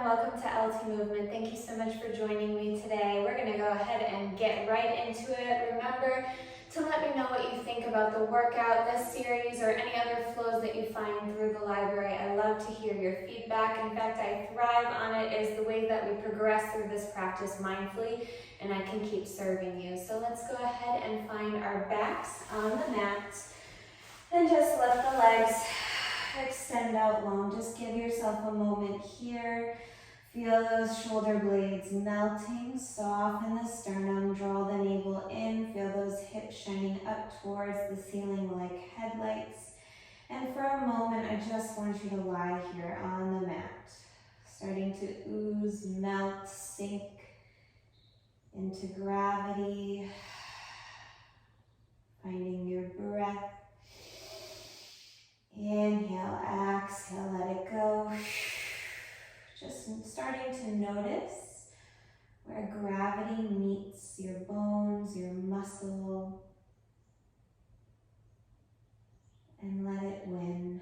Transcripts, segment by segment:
welcome to LTMovement. Thank you so much for joining me today. We're going to go ahead and get right into it. Remember to let me know what you think about the workout, this series, or any other flows that you find through the library. I love to hear your feedback. In fact, I thrive on it. Is the way that we progress through this practice mindfully, and I can keep serving you. So let's go ahead and find our backs on the mat and just lift the legs. Extend out long. Just give yourself a moment here. Feel those shoulder blades melting. Soften the sternum. Draw the navel in. Feel those hips shining up towards the ceiling like headlights. And for a moment, I just want you to lie here on the mat. Starting to ooze, melt, sink into gravity. Finding your breath. Inhale, exhale, let it go. Just starting to notice where gravity meets your bones, your muscle, and let it win.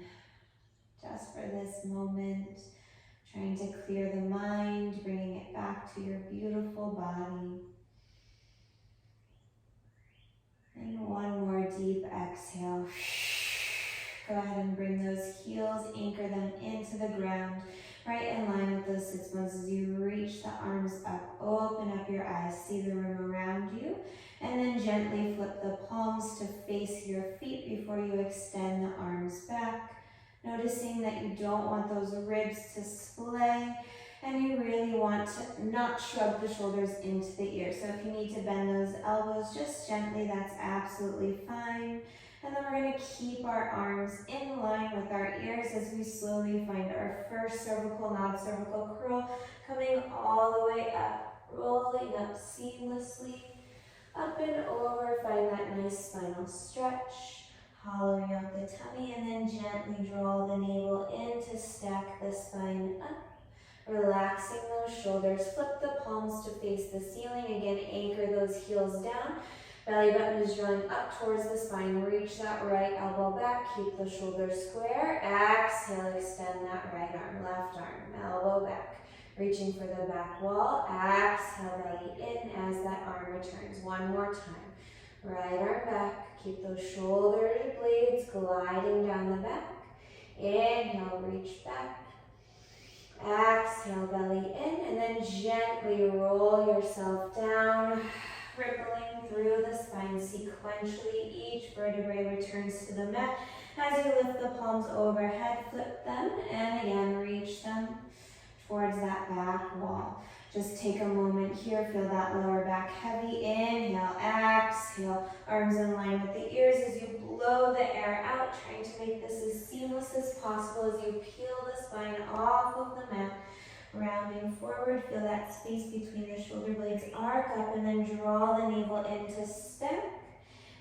Just for this moment, trying to clear the mind, bringing it back to your beautiful body. And one more deep exhale. Go ahead and bring those heels, anchor them into the ground, right in line with those sits bones as you reach the arms up. Open up your eyes, see the room around you, and then gently flip the palms to face your feet before you extend the arms back. Noticing that you don't want those ribs to splay, and you really want to not shrug the shoulders into the ears. So if you need to bend those elbows just gently, that's absolutely fine. And then we're going to keep our arms in line with our ears as we slowly find our first cervical nod, cervical curl, coming all the way up, rolling up seamlessly, up and over. Find that nice spinal stretch, hollowing out the tummy, and then gently draw the navel in to stack the spine up. Relaxing those shoulders, flip the palms to face the ceiling. Again, anchor those heels down. Belly button is drawing up towards the spine. Reach that right elbow back. Keep the shoulders square. Exhale, extend that right arm, left arm, elbow back. Reaching for the back wall. Exhale, belly in as that arm returns. One more time. Right arm back. Keep those shoulder blades gliding down the back. Inhale, reach back. Exhale, belly in, and then gently roll yourself down. Rippling through the spine sequentially. Each vertebrae returns to the mat. As you lift the palms overhead, flip them, and again, reach them towards that back wall. Just take a moment here. Feel that lower back heavy. Inhale, exhale. Arms in line with the ears as you blow the air out, trying to make this as seamless as possible as you peel the spine off of the mat. Rounding forward, feel that space between the shoulder blades arc up, and then draw the navel into stack.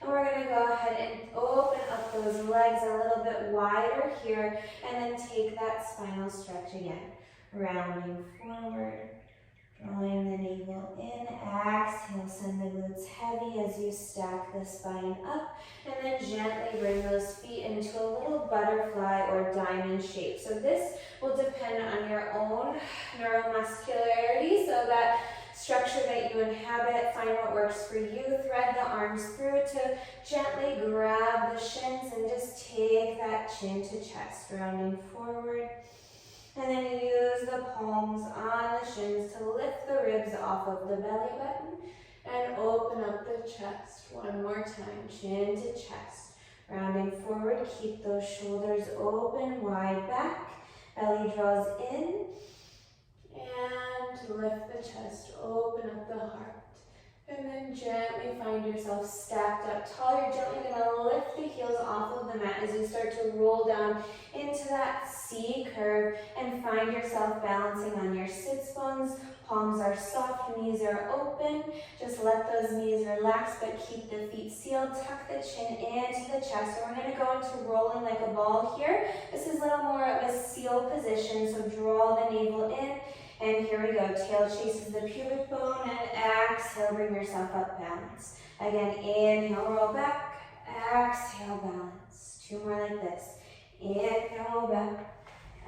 And we're going to go ahead and open up those legs a little bit wider here, and then take that spinal stretch again. Rounding forward, drawing the navel in. Exhale, send the glutes heavy as you stack the spine up, and then gently bring those feet into a little butterfly or diamond shape. So this will depend on your own neuromuscularity, so that structure that you inhabit, find what works for you. Thread the arms through to gently grab the shins and just take that chin to chest, rounding forward. And then use the palms on the shins to lift the ribs off of the belly button and open up the chest. One more time, chin to chest. Rounding forward, keep those shoulders open, wide back. Belly draws in, and lift the chest, open up the heart. And then gently find yourself stacked up tall. You're gently going to lift the heels off of the mat as you start to roll down into that C curve and find yourself balancing on your sits bones. Palms are soft, knees are open. Just let those knees relax, but keep the feet sealed. Tuck the chin into the chest. And we're going to go into rolling like a ball here. This is a little more of a seal position, so draw the navel in. And here we go, tail chases the pubic bone, and exhale, bring yourself up, balance. Again, inhale, roll back, exhale, balance. Two more like this. Inhale, roll back,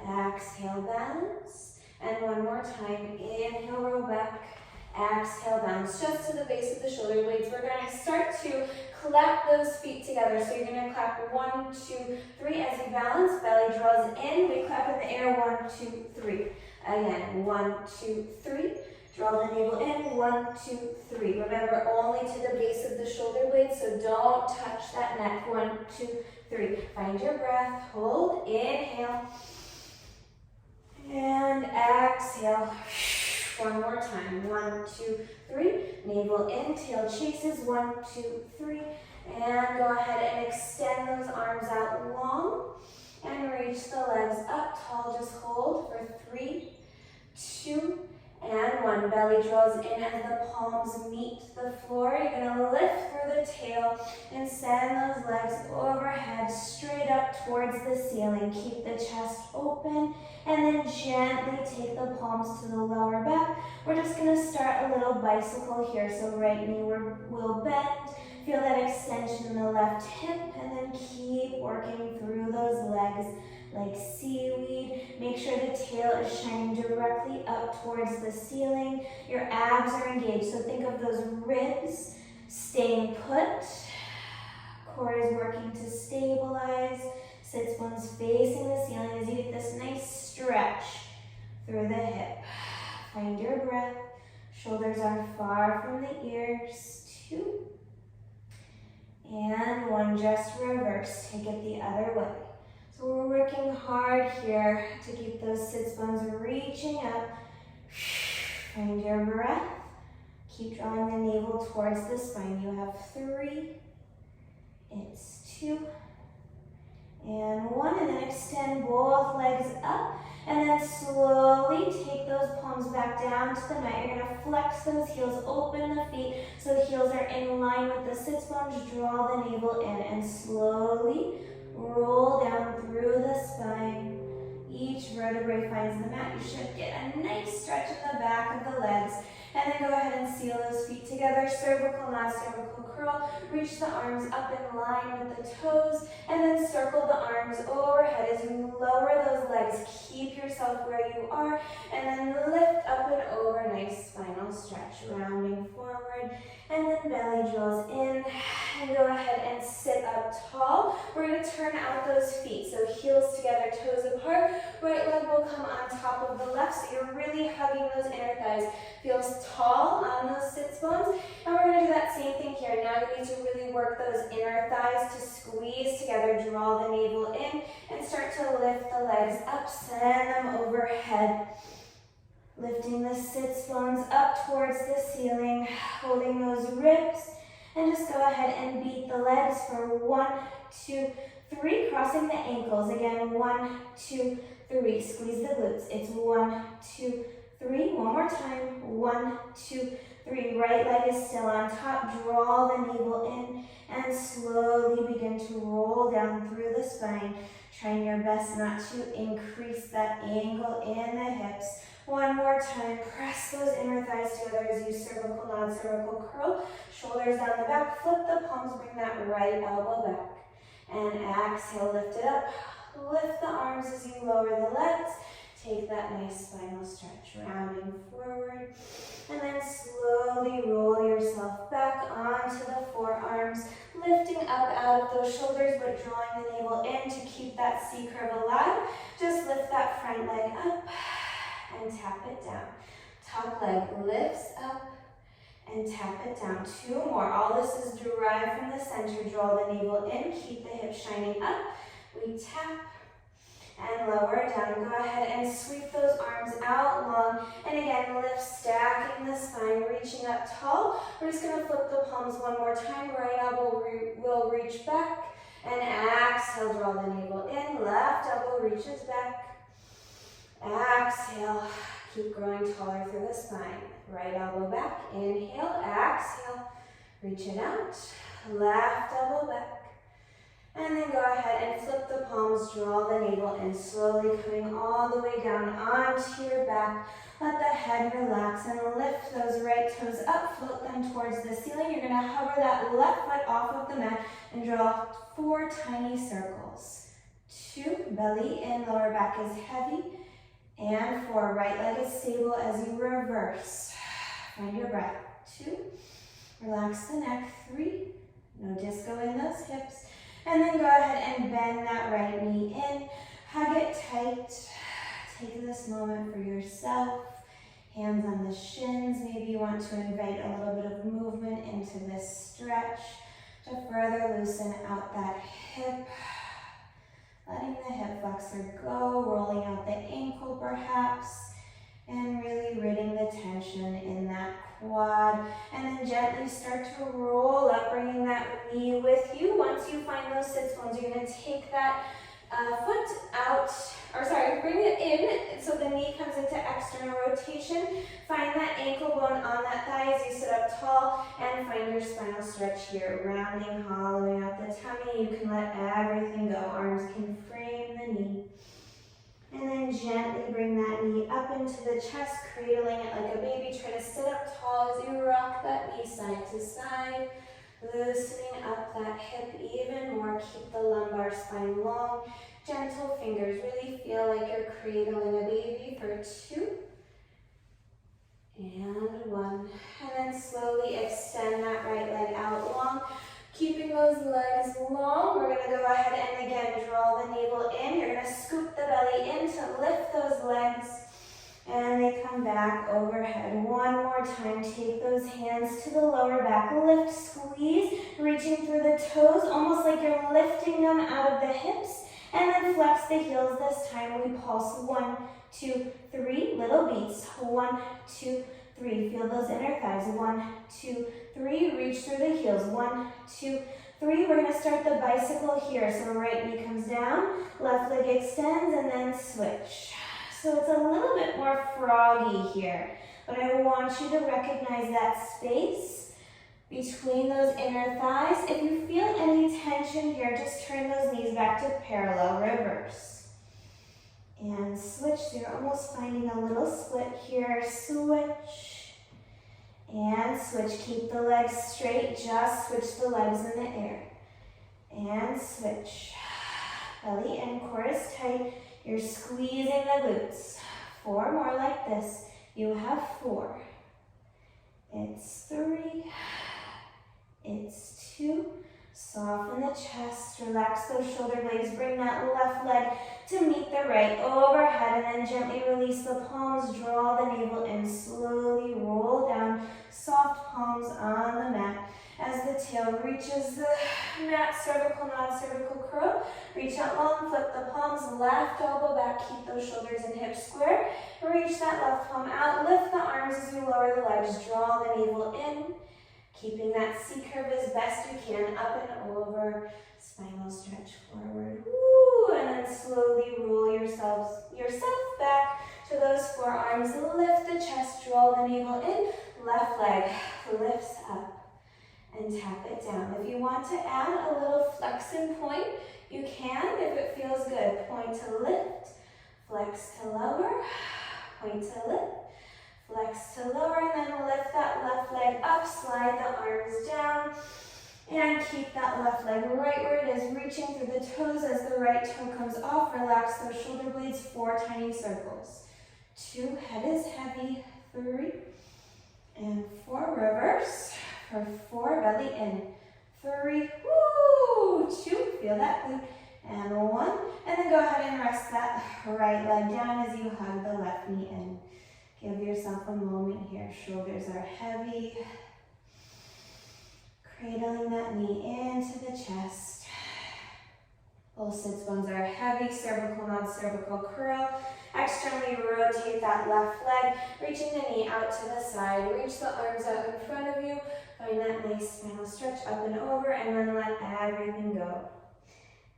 exhale, balance. And one more time. Inhale, roll back. Exhale, bounce just to the base of the shoulder blades. We're going to start to clap those feet together. So you're going to clap 1, 2, 3 as you balance. Belly draws in. We clap in the air. 1, 2, 3. Again, 1, 2, 3. Draw the navel in. 1, 2, 3. Remember, only to the base of the shoulder blades, so don't touch that neck. 1, 2, 3. Find your breath. Hold. Inhale. And exhale. One more time. 1, 2, 3. Navel in, tail chases. 1, 2, 3. And go ahead and extend those arms out long. And reach the legs up tall. Just hold for 3, 2, and 1. Belly draws in as the palms meet the floor. You're going to lift through the tail and send those legs overhead, straight up towards the ceiling. Keep the chest open. And then gently take the palms to the lower back. We're just going to start a little bicycle here. So right knee will bend. Feel that extension in the left hip. And then keep working through those legs like seaweed. Make sure the tail is shining directly up towards the ceiling. Your abs are engaged. So think of those ribs staying put. Core is working to stabilize. Sits bones facing the ceiling as you get this nice stretch through the hip. Find your breath. Shoulders are far from the ears. 2. And 1. Just reverse. Take it the other way. So we're working hard here to keep those sits bones reaching up. Find your breath. Keep drawing the navel towards the spine. You have 3. It's 2. And 1, and then extend both legs up, and then slowly take those palms back down to the mat. You're going to flex those heels, open the feet so the heels are in line with the sits bones. Draw the navel in and slowly roll down through the spine. Each vertebrae finds the mat. You should get a nice stretch in the back of the legs. And then go ahead and seal those feet together. Cervical knot, cervical curl. Reach the arms up in line with the toes. And then circle the arms overhead as you lower those legs. Keep yourself where you are. And then lift up and over. Nice spinal stretch. Rounding forward. And then belly draws in. And go ahead and sit up tall. We're going to turn out those feet. So heels together, toes apart. Right leg will come on top of the left. So you're really hugging those inner thighs. Feels tall on those sits bones. And we're going to do that same thing here. Now you need to really work those inner thighs to squeeze together. Draw the navel in and start to lift the legs up. Send them overhead. Lifting the sits bones up towards the ceiling. Holding those ribs. And just go ahead and beat the legs for 1, 2, 3. Crossing the ankles. Again, 1, 2, 3. Squeeze the glutes. It's 1, 2, 3. One more time. 1, 2, 3. Right leg is still on top. Draw the navel in and slowly begin to roll down through the spine. Trying your best not to increase that angle in the hips. One more time. Press those inner thighs together as you cervical knot, cervical curl. Shoulders down the back. Flip the palms. Bring that right elbow back. And exhale. Lift it up. Lift the arms as you lower the legs. Take that nice spinal stretch, rounding forward. And then slowly roll yourself back onto the forearms, lifting up out of those shoulders, but drawing the navel in to keep that C curve alive. Just lift that front leg up and tap it down. Top leg lifts up and tap it down. 2 more. All this is derived from the center. Draw the navel in, keep the hips shining up. We tap and lower it down. Go ahead and sweep those arms out long. And again, lift, stacking the spine, reaching up tall. We're just going to flip the palms one more time. Right elbow will reach back. And exhale, draw the navel in. Left elbow reaches back. Exhale. Keep growing taller through the spine. Right elbow back. Inhale. Exhale. Reach it out. Left elbow back. And then go ahead and flip the palms, draw the navel in, slowly coming all the way down onto your back. Let the head relax and lift those right toes up, float them towards the ceiling. You're going to hover that left foot off of the mat and draw 4 tiny circles. 2, belly in, lower back is heavy. And 4. Right leg is stable as you reverse. Find your breath. 2. Relax the neck. 3. No disco in those hips. And then go ahead and bend that right knee in. Hug it tight. Take this moment for yourself. Hands on the shins. Maybe you want to invite a little bit of movement into this stretch to further loosen out that hip. Letting the hip flexor go, rolling out the ankle perhaps, and really ridding the tension in that quad. And then gently start to roll up, bringing that knee with you. Once you find those sits bones, you're going to take that foot out, bring it in so the knee comes into external rotation. Find that ankle bone on that thigh as you sit up tall, and find your spinal stretch here. Rounding, hollowing out the tummy. You can let everything go. Arms can frame the knee. And then gently bring that knee up into the chest, cradling it like a baby. Try to sit up tall as you rock that knee side to side. Loosening up that hip even more. Keep the lumbar spine long. Gentle fingers. Really feel like you're cradling a baby for 2. And 1. And then slowly extend that right leg out long. Keeping those legs long. We're going to go ahead and again draw the navel in. You're going to scoop the belly in to lift those legs. And they come back overhead. One more time. Take those hands to the lower back. Lift, squeeze, reaching through the toes, almost like you're lifting them out of the hips. And then flex the heels this time. We pulse 1, 2, 3. Little beats. 1, 2, 3. Feel those inner thighs. 1, 2, 3. Reach through the heels. 1, 2, 3. We're going to start the bicycle here. So right knee comes down, left leg extends, and then switch. So it's a little bit more froggy here, but I want you to recognize that space between those inner thighs. If you feel any tension here, just turn those knees back to parallel, reverse. And switch, so you're almost finding a little split here. Switch. And switch, keep the legs straight, just switch the legs in the air. And switch. Belly and core is tight. You're squeezing the glutes. 4 more like this. You have 4. It's 3. It's 2. Soften the chest. Relax those shoulder blades. Bring that left leg to meet the right overhead. And then gently release the palms. Draw the navel in. Slowly roll down. Soft palms on the mat. As the tail reaches the mat, cervical nod, cervical curl. Reach out long, flip the palms, left elbow back, keep those shoulders and hips square. Reach that left palm out, lift the arms as you lower the legs, draw the navel in. Keeping that C curve as best you can, up and over, spinal stretch forward. Woo, and then slowly roll yourself back to those forearms. Lift the chest, draw the navel in, left leg lifts up. And tap it down. If you want to add a little flexing point, you can if it feels good. Point to lift, flex to lower, point to lift, flex to lower, and then lift that left leg up, slide the arms down, and keep that left leg right where it is, reaching through the toes as the right toe comes off. Relax those shoulder blades, 4 tiny circles. 2, head is heavy, 3, and 4, reverse. For 4, belly in. 3, woo, 2, feel that glute, and 1. And then go ahead and rest that right leg down as you hug the left knee in. Give yourself a moment here. Shoulders are heavy. Cradling that knee into the chest. Both sits bones are heavy. Cervical nod, cervical curl. Externally rotate that left leg, reaching the knee out to the side. Reach the arms out in front of you. Find that nice spinal stretch up and over, and then let everything go.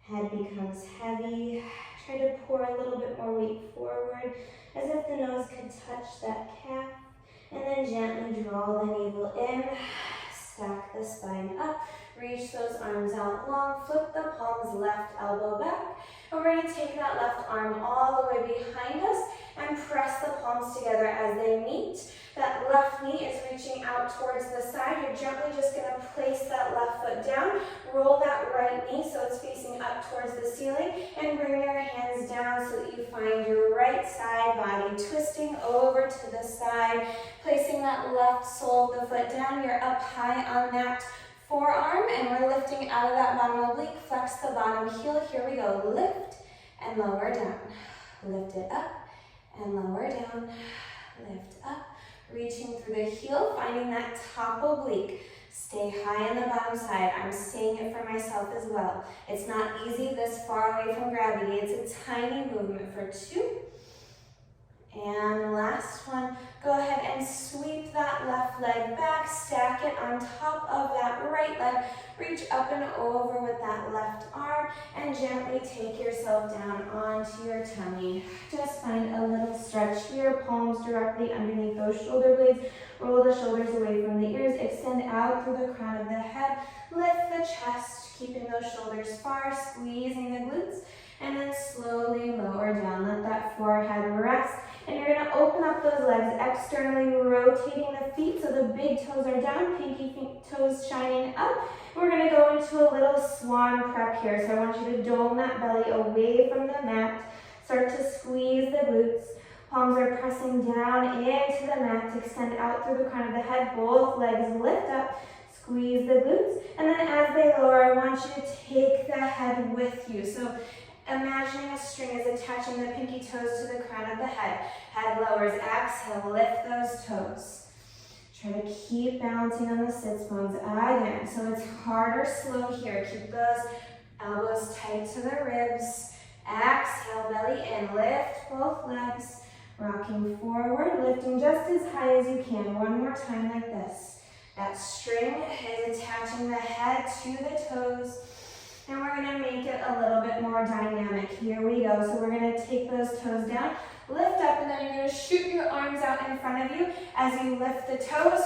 Head becomes heavy. Try to pour a little bit more weight forward, as if the nose could touch that calf. And then gently draw the navel in. Stack the spine up. Reach those arms out long. Flip the palms, left elbow back. And we're going to take that left arm all the way behind us and press the palms together as they meet. That left knee is reaching out towards the side, you're gently just going to place that left foot down, roll that right knee so it's facing up towards the ceiling, and bring your hands down so that you find your right side body twisting over to the side, placing that left sole of the foot down. You're up high on that forearm, and we're lifting out of that bottom oblique. Flex the bottom heel. Here we go. Lift and lower down. Lift it up and lower down. Lift up. Reaching through the heel, finding that top oblique. Stay high on the bottom side. I'm saying it for myself as well. It's not easy this far away from gravity. It's a tiny movement for 2. And last one, go ahead and sweep that left leg back, stack it on top of that right leg, reach up and over with that left arm, and gently take yourself down onto your tummy. Just find a little stretch here, palms directly underneath those shoulder blades, roll the shoulders away from the ears, extend out through the crown of the head, lift the chest, keeping those shoulders far, squeezing the glutes, and then slowly lower down, let that forehead rest. And you're going to open up those legs externally, rotating the feet so the big toes are down, pinky toes shining up. We're going to go into a little swan prep here. So I want you to dome that belly away from the mat. Start to squeeze the glutes. Palms are pressing down into the mat. Extend out through the crown of the head. Both legs lift up. Squeeze the glutes. And then as they lower, I want you to take the head with you. So imagining a string is attaching the pinky toes to the crown of the head. Head lowers, exhale, lift those toes. Try to keep balancing on the sits bones again. So it's hard or slow here. Keep those elbows tight to the ribs. Exhale, belly in, lift both legs. Rocking forward, lifting just as high as you can. One more time like this. That string is attaching the head to the toes. And we're going to make it a little bit more dynamic. Here we go. So we're going to take those toes down, lift up, and then you're going to shoot your arms out in front of you as you lift the toes,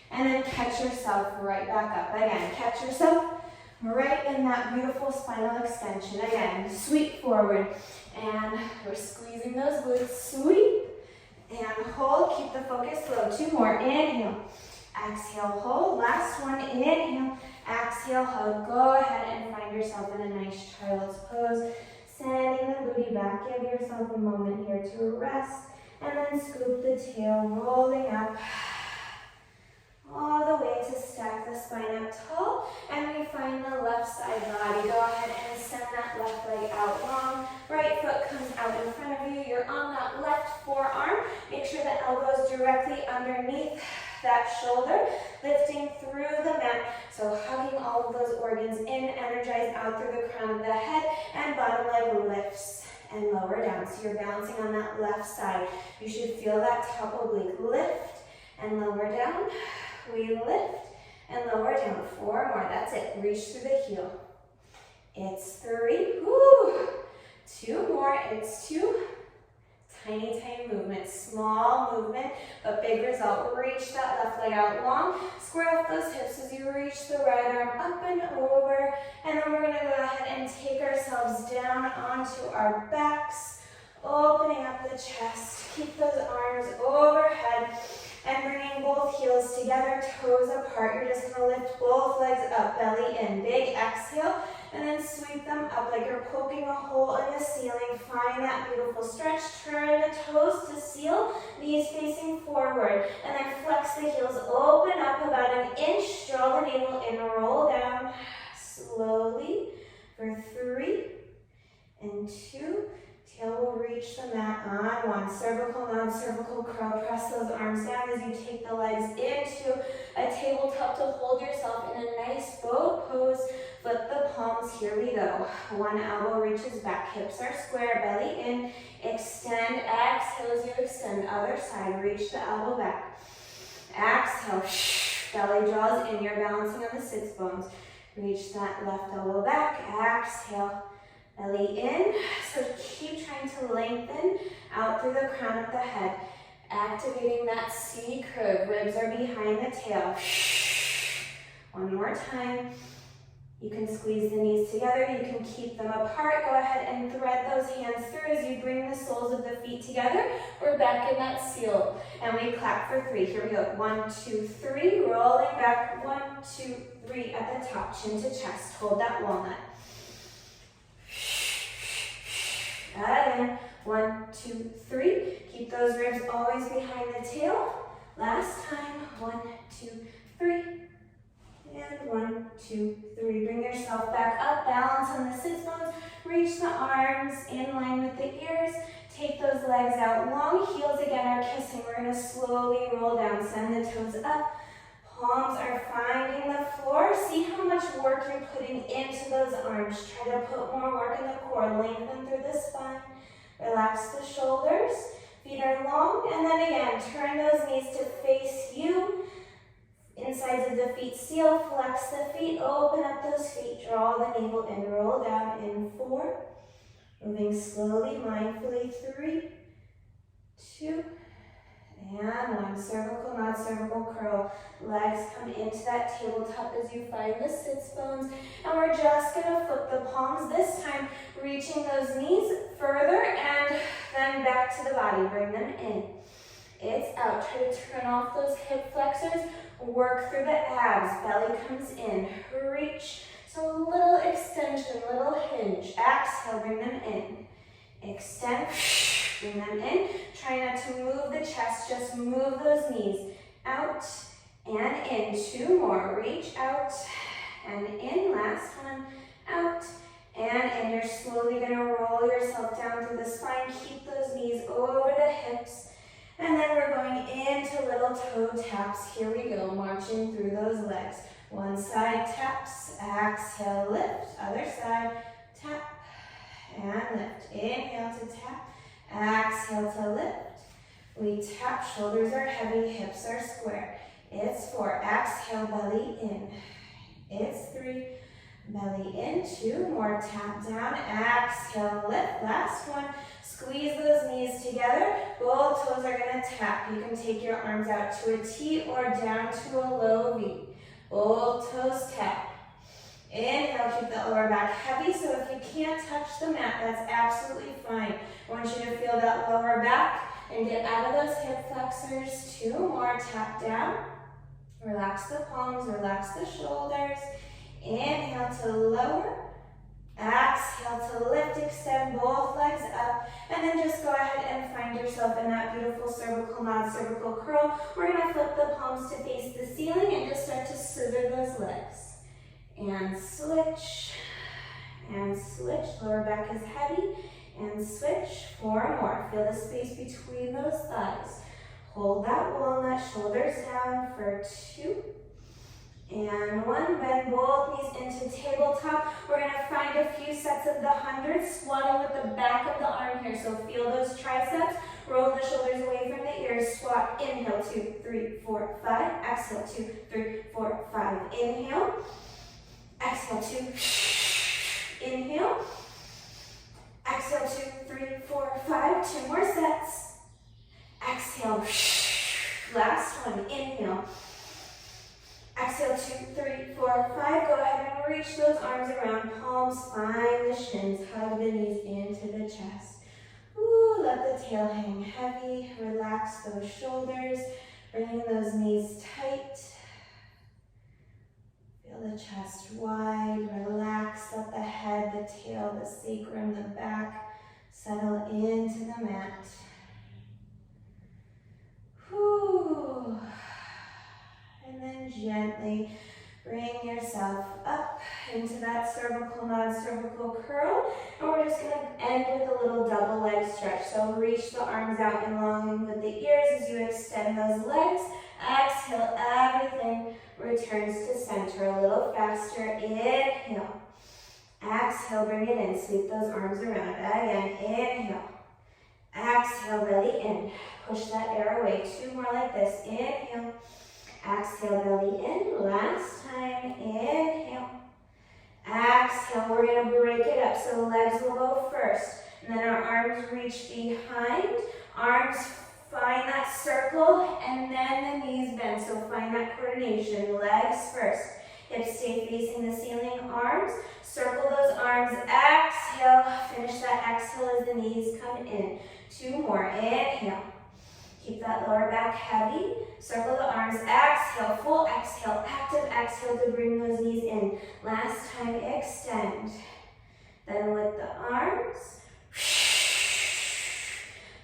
and then catch yourself right back up. Again, catch yourself right in that beautiful spinal extension. Again, sweep forward, and we're squeezing those glutes. Sweep, and hold. Keep the focus low. 2 more. Inhale. Exhale, hold. Last one. Inhale. Exhale, hug. Go ahead and find yourself in a nice child's pose. Sending the booty back. Give yourself a moment here to rest. And then scoop the tail, rolling up all the way to stack the spine up tall. And we find the left side body. Go ahead and send that left leg out long. Right foot comes out in front of you. You're on that left forearm. Make sure the elbow's directly underneath that shoulder, lifting through the mat. So hugging all of those organs in, energized out through the crown of the head, and bottom leg lifts and lower down. So you're balancing on that left side. You should feel that top oblique lift and lower down. We lift and lower down. 4 more. That's it. Reach through the heel. It's 3. Woo. 2 more. It's 2. Tiny, tiny movement, small movement, but big result. Reach that left leg out long. Square off those hips as you reach the right arm up and over. And then we're going to go ahead and take ourselves down onto our backs, opening up the chest. Keep those arms overhead and bringing both heels together, toes apart. You're just going to lift both legs up, belly in. Big exhale. And then sweep them up like you're poking a hole in the ceiling. Find that beautiful stretch. Turn the toes to seal, knees facing forward. And then flex the heels, open up about an inch. Draw the navel in, roll down slowly for 3 and 2. Tail will reach the mat on 1. Cervical, non-cervical curl. Press those arms down as you take the legs into a tabletop to hold yourself in a nice boat pose. Flip the palms. Here we go. One elbow reaches back. Hips are square. Belly in. Extend. Exhale as you extend. Other side. Reach the elbow back. Exhale. Belly draws in. You're balancing on the sits bones. Reach that left elbow back. Exhale. Belly in. So keep trying to lengthen out through the crown of the head. Activating that C curve. Ribs are behind the tail. One more time. You can squeeze the knees together, you can keep them apart. Go ahead and thread those hands through as you bring the soles of the feet together. We're back in that seal. And we clap for 3. Here we go. 1, 2, 3. Rolling back. 1, 2, 3 at the top. Chin to chest. Hold that walnut. Again. 1, 2, 3. Keep those ribs always behind the tail. Last time. 1, 2, 3. And 1, 2, 3. Bring yourself back up. Balance on the sits bones. Reach the arms in line with the ears. Take those legs out long. Heels again are kissing. We're going to slowly roll down. Send the toes up. Palms are finding the floor. See how much work you're putting into those arms. Try to put more work in the core. Lengthen through the spine. Relax the shoulders. Feet are long. And then again, turn those knees to face you. Insides of the feet seal, flex the feet, open up those feet, draw the navel in, roll down in 4. Moving slowly, mindfully, 3, 2, and 1. Cervical nod, cervical curl. Legs come into that tabletop as you find the sits bones. And we're just gonna flip the palms, this time reaching those knees further and then back to the body. Bring them in. It's out. Try to turn off those hip flexors. Work through the abs, belly comes in, reach. So a little extension, little hinge. Exhale, bring them in. Extend, bring them in. Try not to move the chest, just move those knees. Out and in. 2 more. Reach out and in. Last one. Out and in. You're slowly going to roll yourself down through the spine. Keep those knees over the hips. And then we're going into little toe taps. Here we go, marching through those legs. One side taps, exhale, lift. Other side, tap and lift. Inhale to tap, exhale to lift. We tap, shoulders are heavy, hips are square. It's 4, exhale, belly in. It's 3, belly in. 2 more, tap down, exhale, lift. Last one. Squeeze those knees together. Both toes are going to tap. You can take your arms out to a T or down to a low V. Both toes tap. Inhale, keep the lower back heavy. So if you can't touch the mat, that's absolutely fine. I want you to feel that lower back and get out of those hip flexors. 2 more, tap down. Relax the palms, relax the shoulders. Inhale to lower. Exhale to lift, extend both legs up, and then just go ahead and find yourself in that beautiful cervical nod, cervical curl. We're going to flip the palms to face the ceiling and just start to scissor those legs. And switch, lower back is heavy, and switch. 4 more. Feel the space between those thighs. Hold that walnut, shoulders down for 2. And 1, bend both knees into tabletop. We're going to find a few sets of the 100, squatting with the back of the arm here. So feel those triceps. Roll the shoulders away from the ears. Squat. Inhale, 2, 3, 4, 5. Exhale, 2, 3, 4, 5. Inhale. Exhale, 2. Inhale. Exhale, 2, 3, 4, 5. 2 more sets. Exhale. Last one. Inhale. Exhale, 2, 3, 4, 5. Go ahead and reach those arms around. Palms find the shins. Hug the knees into the chest. Ooh, let the tail hang heavy. Relax those shoulders. Bringing those knees tight. Feel the chest wide. Relax. Let the head, the tail, the sacrum, the back settle into the mat. Whew. And then gently bring yourself up into that cervical nod, cervical curl. And we're just going to end with a little double leg stretch. So reach the arms out in line with the ears as you extend those legs. Exhale, everything returns to center a little faster. Inhale. Exhale, bring it in. Sweep those arms around. Again, inhale. Exhale, belly in. Push that air away. 2 more like this. Inhale. Exhale, belly in. Last time. Inhale. Exhale. We're going to break it up. So the legs will go first. And then our arms reach behind. Arms find that circle. And then the knees bend. So find that coordination. Legs first. Hips stay facing the ceiling, arms. Circle those arms, exhale. Finish that exhale as the knees come in. 2 more, inhale. Keep that lower back heavy. Circle the arms, exhale, full exhale, active exhale to bring those knees in. Last time, extend. Then with the arms,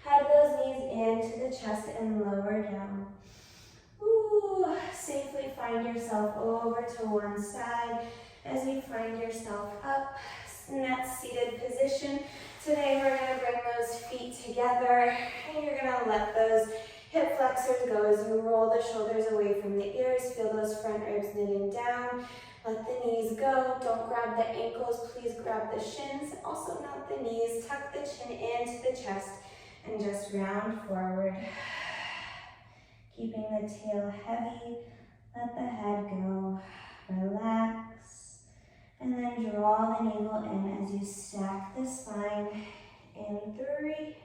hug those knees into the chest and lower down. Ooh, safely find yourself over to one side as you find yourself up in that seated position. Today we're going to bring those feet together and you're going to let those hip flexors go as you roll the shoulders away from the ears. Feel those front ribs knitting down. Let the knees go. Don't grab the ankles. Please grab the shins. Also not the knees. Tuck the chin into the chest and just round forward. Keeping the tail heavy. Let the head go. Relax. And then draw the navel in as you stack the spine. In 3.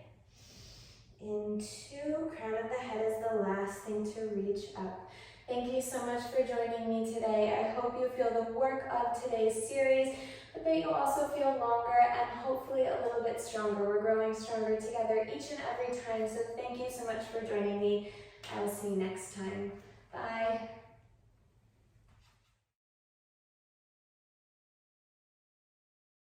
In 2. Crown of the head is the last thing to reach up. Thank you so much for joining me today. I hope you feel the work of today's series, but that you also feel longer and hopefully a little bit stronger. We're growing stronger together each and every time, so thank you so much for joining me. I will see you next time. Bye.